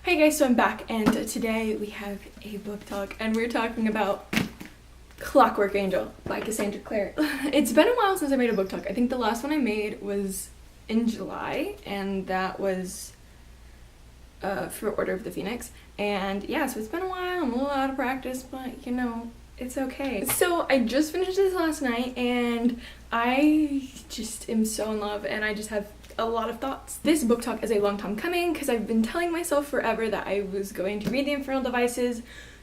Hey guys, so I'm back, and today we have a book talk, and we're talking about Clockwork Angel by Cassandra Clare. It's been a while since I made a book talk. I think the last one I made was in July, and that was for Order of the Phoenix. And yeah, so it's been a while. I'm a little out of practice, but you know, it's okay. So I just finished this last night, and I just am so in love, and I just have a lot of thoughts. This book talk is a long time coming because I've been telling myself forever that I was going to read the Infernal Devices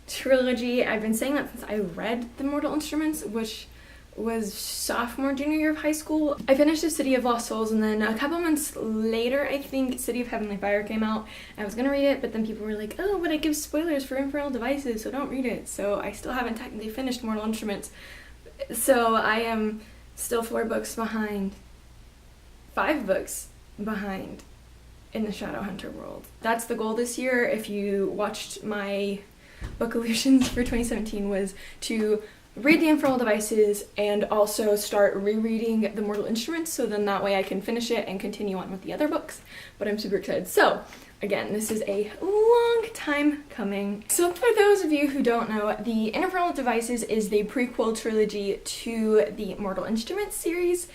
trilogy. I've been saying that since I read The Mortal Instruments, which was sophomore, junior year of high school. I finished The City of Lost Souls, and then a couple months later, I think City of Heavenly Fire came out. I was gonna read it, but then people were like, oh, but it gives spoilers for Infernal Devices, so don't read it. So I still haven't technically finished Mortal Instruments. So I am still 5 books behind in the Shadowhunter world. That's the goal this year. If you watched my book illusions for 2017, was to read the Infernal Devices and also start rereading the Mortal Instruments, so then that way I can finish it and continue on with the other books. But I'm super excited. So again, this is a long time coming. So for those of you who don't know, the Infernal Devices is the prequel trilogy to the Mortal Instruments series.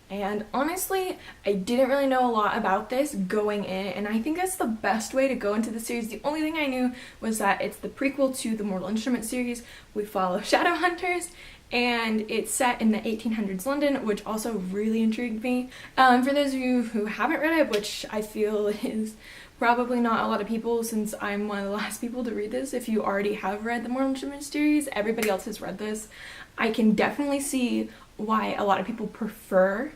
And honestly, I didn't really know a lot about this going in, and I think that's the best way to go into the series. The only thing I knew was that it's the prequel to the Mortal Instruments series. We follow Shadowhunters, and it's set in the 1800s London, which also really intrigued me. For those of you who haven't read it, which I feel is probably not a lot of people, since I'm one of the last people to read this. If you already have read the Mortal Instruments series, everybody else has read this. I can definitely see why a lot of people prefer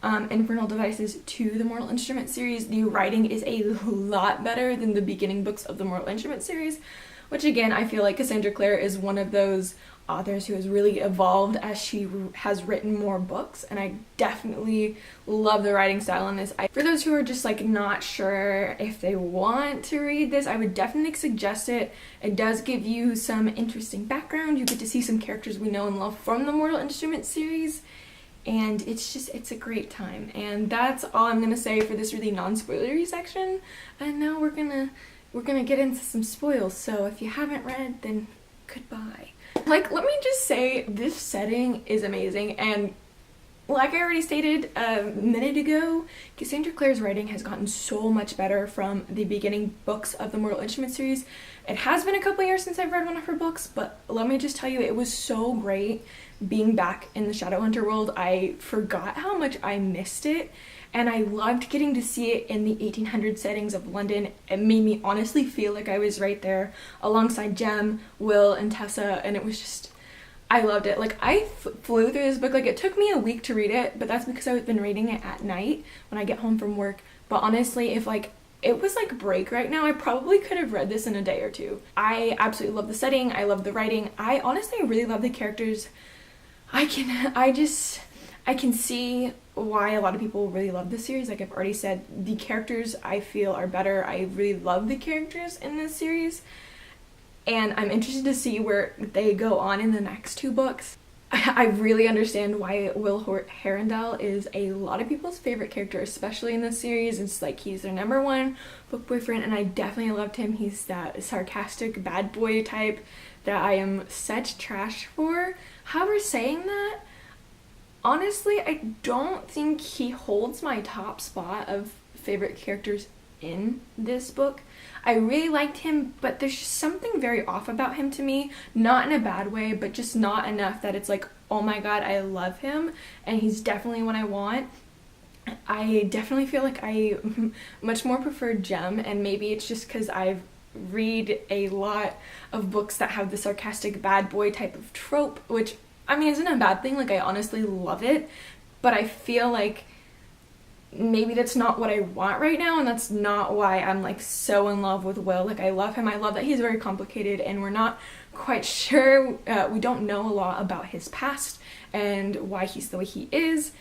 Infernal Devices to the Mortal Instruments series. The writing is a lot better than the beginning books of the Mortal Instruments series, which again, I feel like Cassandra Clare is one of those authors who has really evolved as she has written more books, and I definitely love the writing style in this. For those who are just like not sure if they want to read this, I would definitely suggest it. It does give you some interesting background. You get to see some characters we know and love from the Mortal Instruments series, and it's a great time. And that's all I'm gonna say for this really non-spoilery section. And now we're gonna get into some spoils, so if you haven't read, then goodbye. Like, let me just say, this setting is amazing, and like I already stated a minute ago, Cassandra Clare's writing has gotten so much better from the beginning books of the Mortal Instruments series. It has been a couple years since I've read one of her books, but let me just tell you, it was so great being back in the Shadowhunter world. I forgot how much I missed it, and I loved getting to see it in the 1800 settings of London. It made me honestly feel like I was right there alongside Jem, Will, and Tessa, and it was just, I loved it. Like, I flew through this book. Like, it took me a week to read it, but that's because I've been reading it at night when I get home from work. But honestly, if like it was like break right now, I probably could have read this in a day or two. I absolutely love the setting. I love the writing. I honestly really love the characters. I can see why a lot of people really love this series. Like I've already said, the characters I feel are better. I really love the characters in this series, and I'm interested to see where they go on in the next 2 books. I really understand why Will Herondale is a lot of people's favorite character, especially in this series. It's like he's their #1 book boyfriend, and I definitely loved him. He's that sarcastic bad boy type that I am such trash for. However, saying that, honestly, I don't think he holds my top spot of favorite characters in this book. I really liked him, but there's just something very off about him to me. Not in a bad way, but just not enough that it's like, oh my god, I love him, and he's definitely what I want. I definitely feel like I much more prefer Jem, and maybe it's just because I've read a lot of books that have the sarcastic bad boy type of trope, which, I mean, isn't a bad thing. Like, I honestly love it, but I feel like maybe that's not what I want right now, and that's not why I'm like so in love with Will. Like, I love him. I love that he's very complicated, and we're not quite sure, we don't know a lot about his past and why he's the way he is,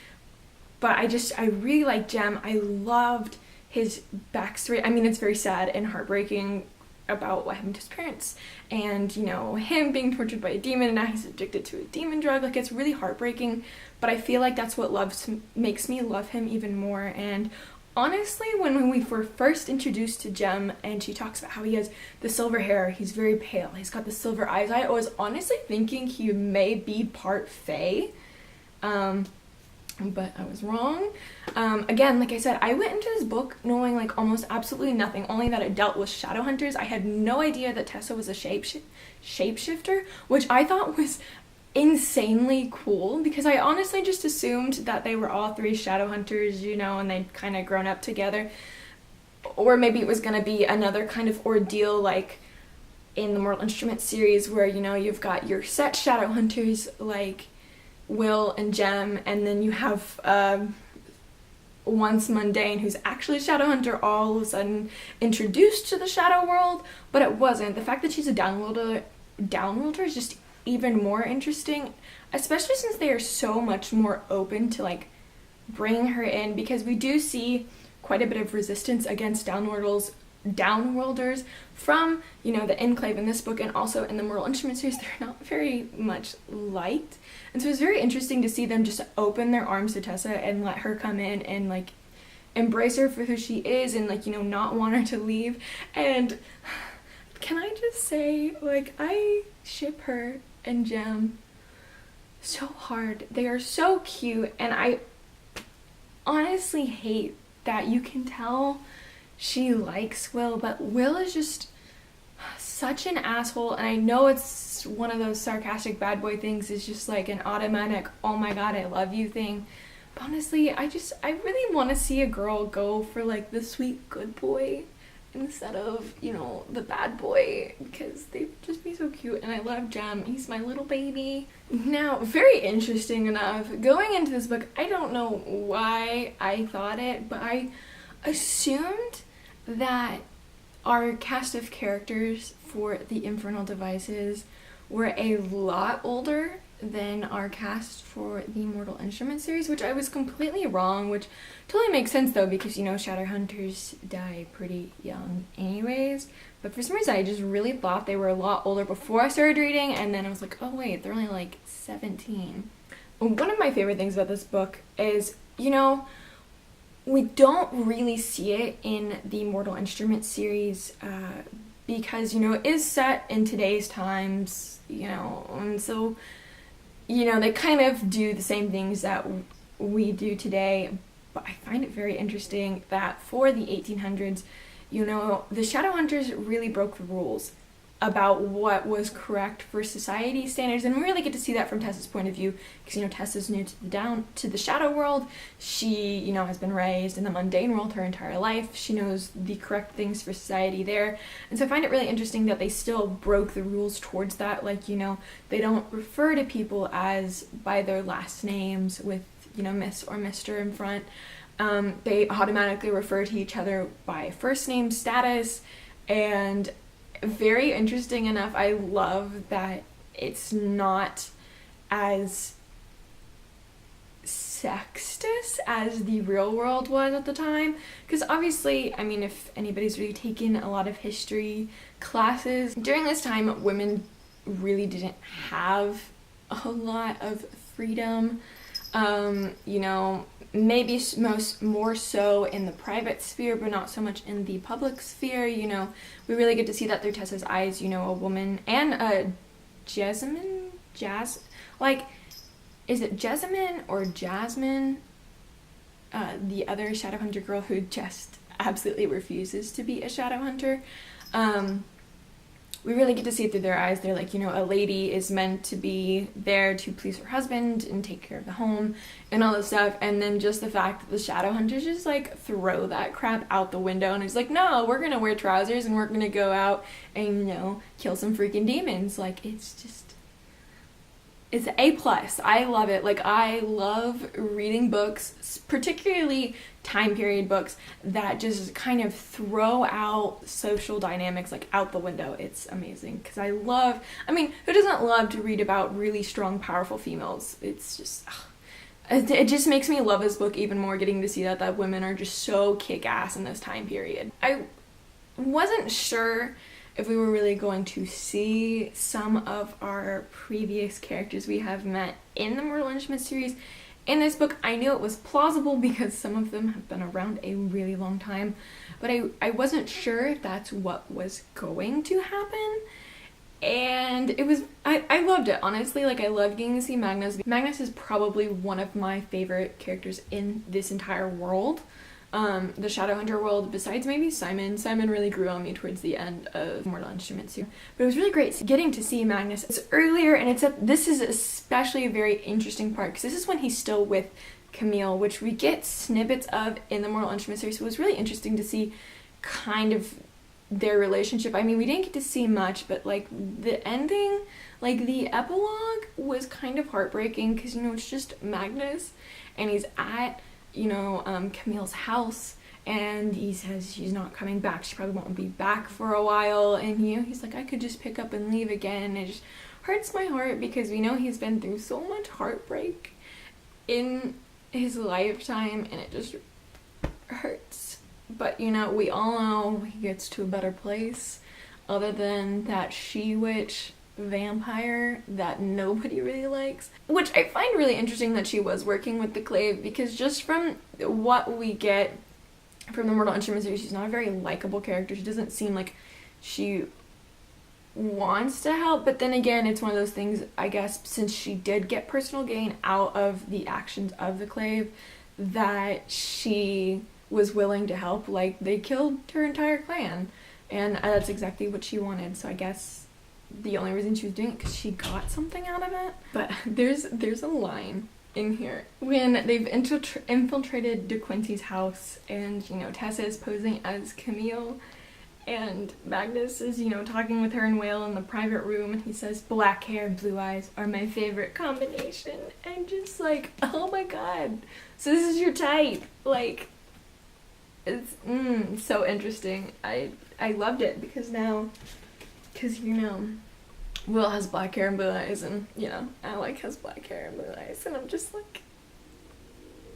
but I really like Jem. I loved his backstory. I mean, it's very sad and heartbreaking about what happened to his parents, and you know, him being tortured by a demon, and now he's addicted to a demon drug. Like, it's really heartbreaking, but I feel like that's what makes me love him even more. And honestly, when we were first introduced to Jem and she talks about how he has the silver hair, he's very pale, he's got the silver eyes, I was honestly thinking he may be part fae. But I was wrong. Again, like I said, I went into this book knowing like almost absolutely nothing, only that it dealt with shadow hunters. I had no idea that Tessa was a shapeshifter, which I thought was insanely cool, because I honestly just assumed that they were all three shadow hunters, you know, and they'd kind of grown up together. Or maybe it was going to be another kind of ordeal like in the Mortal Instruments series where, you know, you've got your set shadow hunters like Will and Jem, and then you have Once Mundane, who's actually a shadow hunter, all of a sudden introduced to the shadow world, but it wasn't. The fact that she's a downworlder is just even more interesting, especially since they are so much more open to like bringing her in, because we do see quite a bit of resistance against downworlders from, you know, the Enclave in this book, and also in the Mortal Instruments series. They're not very much liked, and so it's very interesting to see them just open their arms to Tessa and let her come in and like embrace her for who she is, and like, you know, not want her to leave. And can I just say, like, I ship her and Jem so hard. They are so cute, and I honestly hate that you can tell she likes Will, but Will is just such an asshole, and I know it's one of those sarcastic bad boy things, it's just like an automatic oh my god I love you thing. But honestly, I really want to see a girl go for like the sweet good boy instead of, you know, the bad boy, because they'd just be so cute, and I love Jem. He's my little baby. Now, very interesting enough, going into this book, I don't know why I thought it, but I assumed that our cast of characters for the Infernal Devices were a lot older than our cast for the Mortal Instruments series, which I was completely wrong, which totally makes sense though, because, you know, shadow hunters die pretty young anyways. But for some reason I just really thought they were a lot older before I started reading, and then I was like, oh wait, they're only like 17. One of my favorite things about this book is, you know, we don't really see it in the Mortal Instruments series because, you know, it is set in today's times, you know, and so, you know, they kind of do the same things that we do today. But I find it very interesting that for the 1800s, you know, the shadow hunters really broke the rules about what was correct for society standards, and we really get to see that from Tessa's point of view, because, you know, Tessa's new to the shadow world. She, you know, has been raised in the mundane world her entire life. She knows the correct things for society there, and so I find it really interesting that they still broke the rules towards that. Like, you know, they don't refer to people as by their last names with, you know, Miss or Mr. in front. They automatically refer to each other by first name status, and very interesting enough, I love that it's not as sexist as the real world was at the time, because obviously, I mean, if anybody's really taken a lot of history classes, during this time women really didn't have a lot of freedom. You know, maybe more so in the private sphere, but not so much in the public sphere. You know, we really get to see that through Tessa's eyes, you know, a woman, and Jessamine, like, is it Jessamine or Jasmine? The other Shadowhunter girl who just absolutely refuses to be a Shadowhunter. We really get to see it through their eyes. They're like, you know, a lady is meant to be there to please her husband and take care of the home and all this stuff. And then just the fact that the Shadowhunters just like throw that crap out the window, and it's like, no, we're gonna wear trousers and we're gonna go out and, you know, kill some freaking demons. Like, it's just, it's A+. I love it. Like, I love reading books, particularly time period books, that just kind of throw out social dynamics like out the window. It's amazing, because I mean, who doesn't love to read about really strong, powerful females? It's just, it just makes me love this book even more, getting to see that women are just so kick-ass in this time period. I wasn't sure if we were really going to see some of our previous characters we have met in the Mortal Instruments series In this book, I knew it was plausible because some of them have been around a really long time, but I wasn't sure if that's what was going to happen. And it was, I loved it, honestly. Like, I loved getting to see Magnus. Magnus is probably one of my favorite characters in this entire world. The Shadowhunter world, besides maybe Simon. Simon really grew on me towards the end of Mortal Instruments too. But it was really great getting to see Magnus. It's earlier, and this is especially a very interesting part, because this is when he's still with Camille, which we get snippets of in the Mortal Instruments series. So it was really interesting to see kind of their relationship. I mean, we didn't get to see much, but like the ending, like the epilogue was kind of heartbreaking, because, you know, it's just Magnus, and he's at, you know, Camille's house, and he says she's not coming back. She probably won't be back for a while, and, you know, he's like, I could just pick up and leave again. It just hurts my heart, because we know he's been through so much heartbreak in his lifetime, and it just hurts. But, you know, we all know he gets to a better place, other than that she-witch vampire that nobody really likes. Which I find really interesting that she was working with the Clave, because just from what we get from the Mortal Instruments series, she's not a very likable character. She doesn't seem like she wants to help, but then again, it's one of those things, I guess, since she did get personal gain out of the actions of the Clave, that she was willing to help. Like, they killed her entire clan, and that's exactly what she wanted. So I guess the only reason she was doing it because she got something out of it. But there's a line in here when they've infiltrated De Quincey's house, and, you know, Tessa is posing as Camille, and Magnus is, you know, talking with her in Whale in the private room, and he says, black hair and blue eyes are my favorite combination. And just like, oh my god, so this is your type. Like, it's so interesting. I loved it, because you know, Will has black hair and blue eyes, and, you know, Alec has black hair and blue eyes, and I'm just like,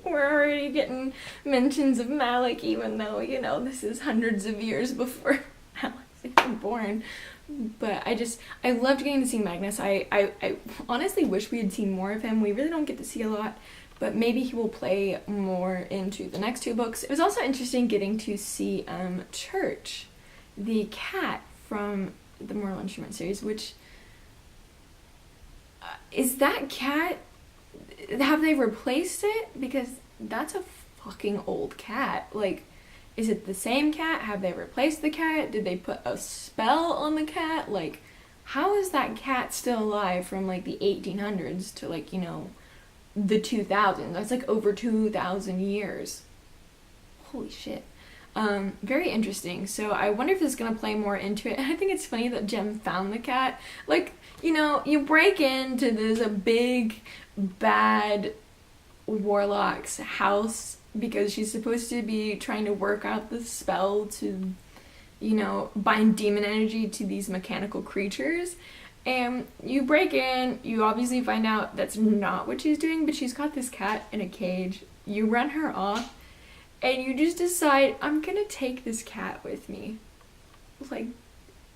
we're already getting mentions of Malik, even though, you know, this is hundreds of years before Alec's even born. But I loved getting to see Magnus. I honestly wish we had seen more of him. We really don't get to see a lot, but maybe he will play more into the next two books. It was also interesting getting to see Church, the cat from the Mortal Instruments series, which is that cat, have they replaced it? Because that's a fucking old cat. Like, is it the same cat? Have they replaced the cat? Did they put a spell on the cat? Like, how is that cat still alive from like the 1800s to, like, you know, the 2000s? That's like over 2,000 years. Holy shit. Very interesting. So I wonder if this is gonna play more into it. And I think it's funny that Jem found the cat. Like, you know, you break into this a big bad warlock's house because she's supposed to be trying to work out the spell to, you know, bind demon energy to these mechanical creatures. And you break in, you obviously find out that's not what she's doing, but she's got this cat in a cage. You run her off, and you just decide, I'm gonna take this cat with me. Like,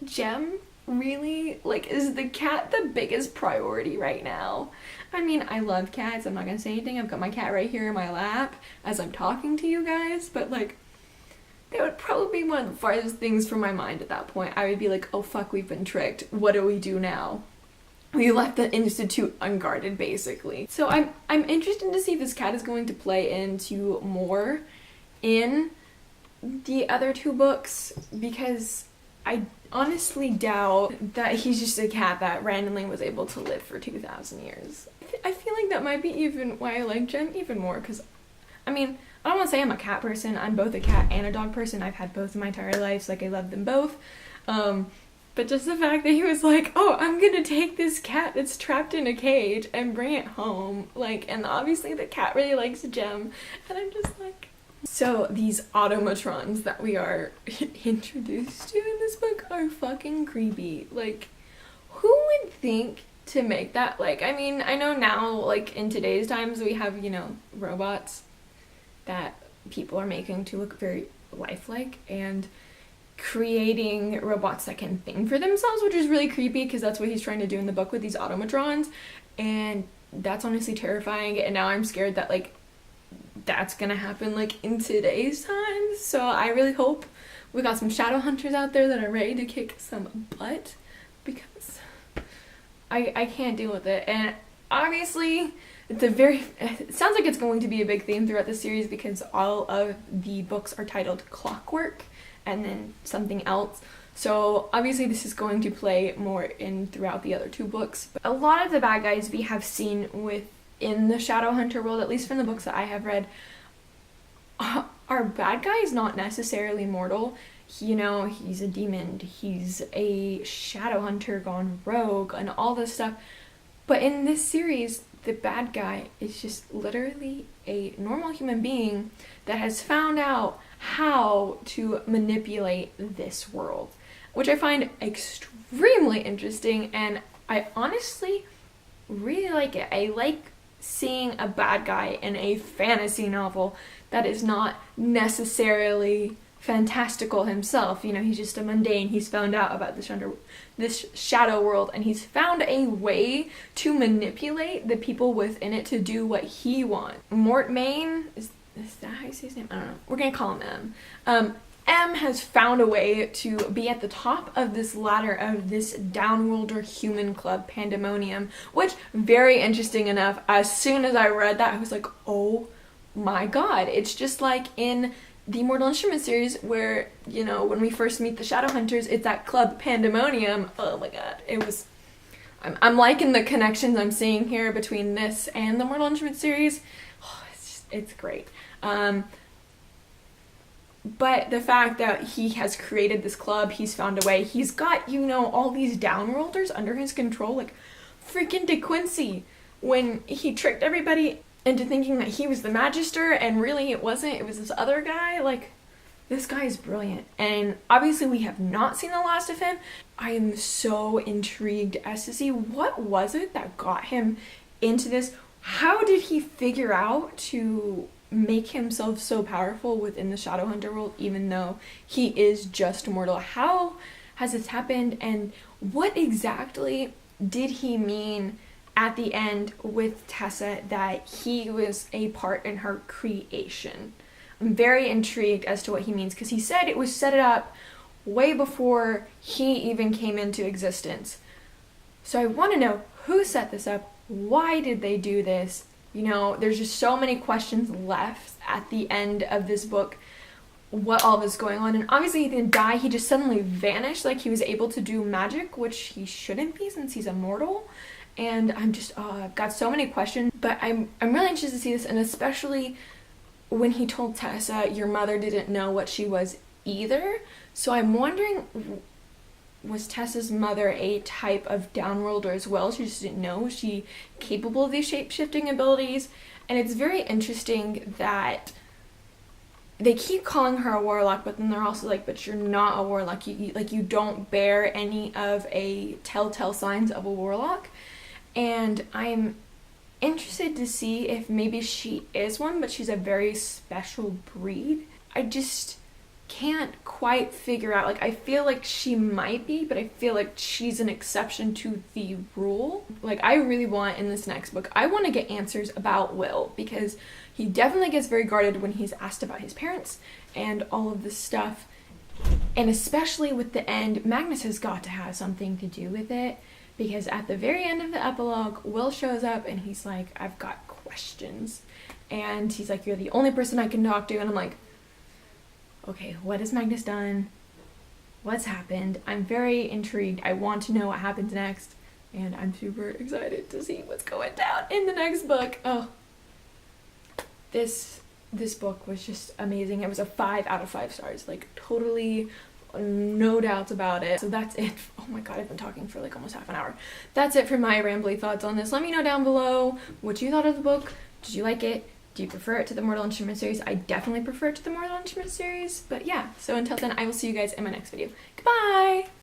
Jem, really? Like, is the cat the biggest priority right now? I mean, I love cats, I'm not gonna say anything. I've got my cat right here in my lap as I'm talking to you guys, but like, that would probably be one of the farthest things from my mind at that point. I would be like, oh fuck, we've been tricked. What do we do now? We left the institute unguarded, basically. So I'm interested to see if this cat is going to play into more in the other two books, because I honestly doubt that he's just a cat that randomly was able to live for 2,000 years. I feel like that might be even why I like Jem even more, because, I mean, I don't want to say I'm a cat person. I'm both a cat and a dog person. I've had both in my entire life, so like I love them both. But just the fact that he was like, oh, I'm gonna take this cat that's trapped in a cage and bring it home. Like, and obviously the cat really likes Jem. And I'm just like... So these automatrons that we are introduced to in this book are fucking creepy. Like, who would think to make that? Like, I mean, I know now, like, in today's times, we have, you know, robots that people are making to look very lifelike, and creating robots that can think for themselves, which is really creepy, because that's what he's trying to do in the book with these automatrons. And that's honestly terrifying, and now I'm scared that like that's gonna happen like in today's time. So I really hope we got some shadow hunters out there that are ready to kick some butt, because I can't deal with it. And obviously it sounds like it's going to be a big theme throughout the series, because all of the books are titled Clockwork and then something else. So obviously this is going to play more in throughout the other 2 books. But a lot of the bad guys we have seen within the Shadowhunter world, at least from the books that I have read, our bad guy is not necessarily mortal. You know, he's a demon, he's a Shadowhunter gone rogue, and all this stuff. But in this series, the bad guy is just literally a normal human being that has found out how to manipulate this world, which I find extremely interesting, and I honestly really like it. I like seeing a bad guy in a fantasy novel that is not necessarily fantastical himself. You know, he's just a mundane. He's found out about this shadow world, and he's found a way to manipulate the people within it to do what he wants. Mortmain, is that how you say his name? I don't know. We're gonna call him M. M has found a way to be at the top of this ladder of this downworlder human club, Pandemonium, which, very interesting enough, as soon as I read that, I was like, oh my god. It's just like in the Mortal Instruments series where, you know, when we first meet the Shadowhunters, it's that club Pandemonium. Oh my god. It was... I'm liking the connections I'm seeing here between this and the Mortal Instruments series. Oh, it's great. But the fact that he has created this club, he's found a way, he's got, you know, all these downworlders under his control, like freaking De Quincey, when he tricked everybody into thinking that he was the Magister, and really it wasn't, it was this other guy. Like, this guy is brilliant, and obviously we have not seen the last of him. I am so intrigued as to see what was it that got him into this. How did he figure out to make himself so powerful within the Shadowhunter world, even though he is just mortal? How has this happened, and what exactly did he mean at the end with Tessa that he was a part in her creation? I'm very intrigued as to what he means, because he said it was set up way before he even came into existence. So I want to know who set this up, why did they do this? You know, there's just so many questions left at the end of this book, what all this going on. And obviously he didn't die, he just suddenly vanished, like he was able to do magic, which he shouldn't be since he's immortal. And I'm just, I've got so many questions, but I'm really interested to see this, and especially when he told Tessa, your mother didn't know what she was either. So I'm wondering, was Tessa's mother a type of downworlder as well? She just didn't know. Was she capable of these shape-shifting abilities? And it's very interesting that they keep calling her a warlock, but then they're also like, but you're not a warlock. You don't bear any of a telltale signs of a warlock. And I'm interested to see if maybe she is one, but she's a very special breed. I just can't quite figure out, like, I feel like she might be, but I feel like she's an exception to the rule. Like, I really want, in this next book, I want to get answers about Will, because he definitely gets very guarded when he's asked about his parents and all of this stuff. And especially with the end, Magnus has got to have something to do with it, because at the very end of the epilogue, Will shows up and he's like, I've got questions. And he's like, you're the only person I can talk to. And I'm like, okay, what has Magnus done? What's happened? I'm very intrigued. I want to know what happens next. And I'm super excited to see what's going down in the next book. Oh, this book was just amazing. It was a 5 out of 5 stars. Like, totally, no doubts about it. So that's it. Oh my god, I've been talking for like almost half an hour. That's it for my rambly thoughts on this. Let me know down below what you thought of the book. Did you like it? Do you prefer it to the Mortal Instruments series? I definitely prefer it to the Mortal Instruments series. But yeah, so until then, I will see you guys in my next video. Goodbye!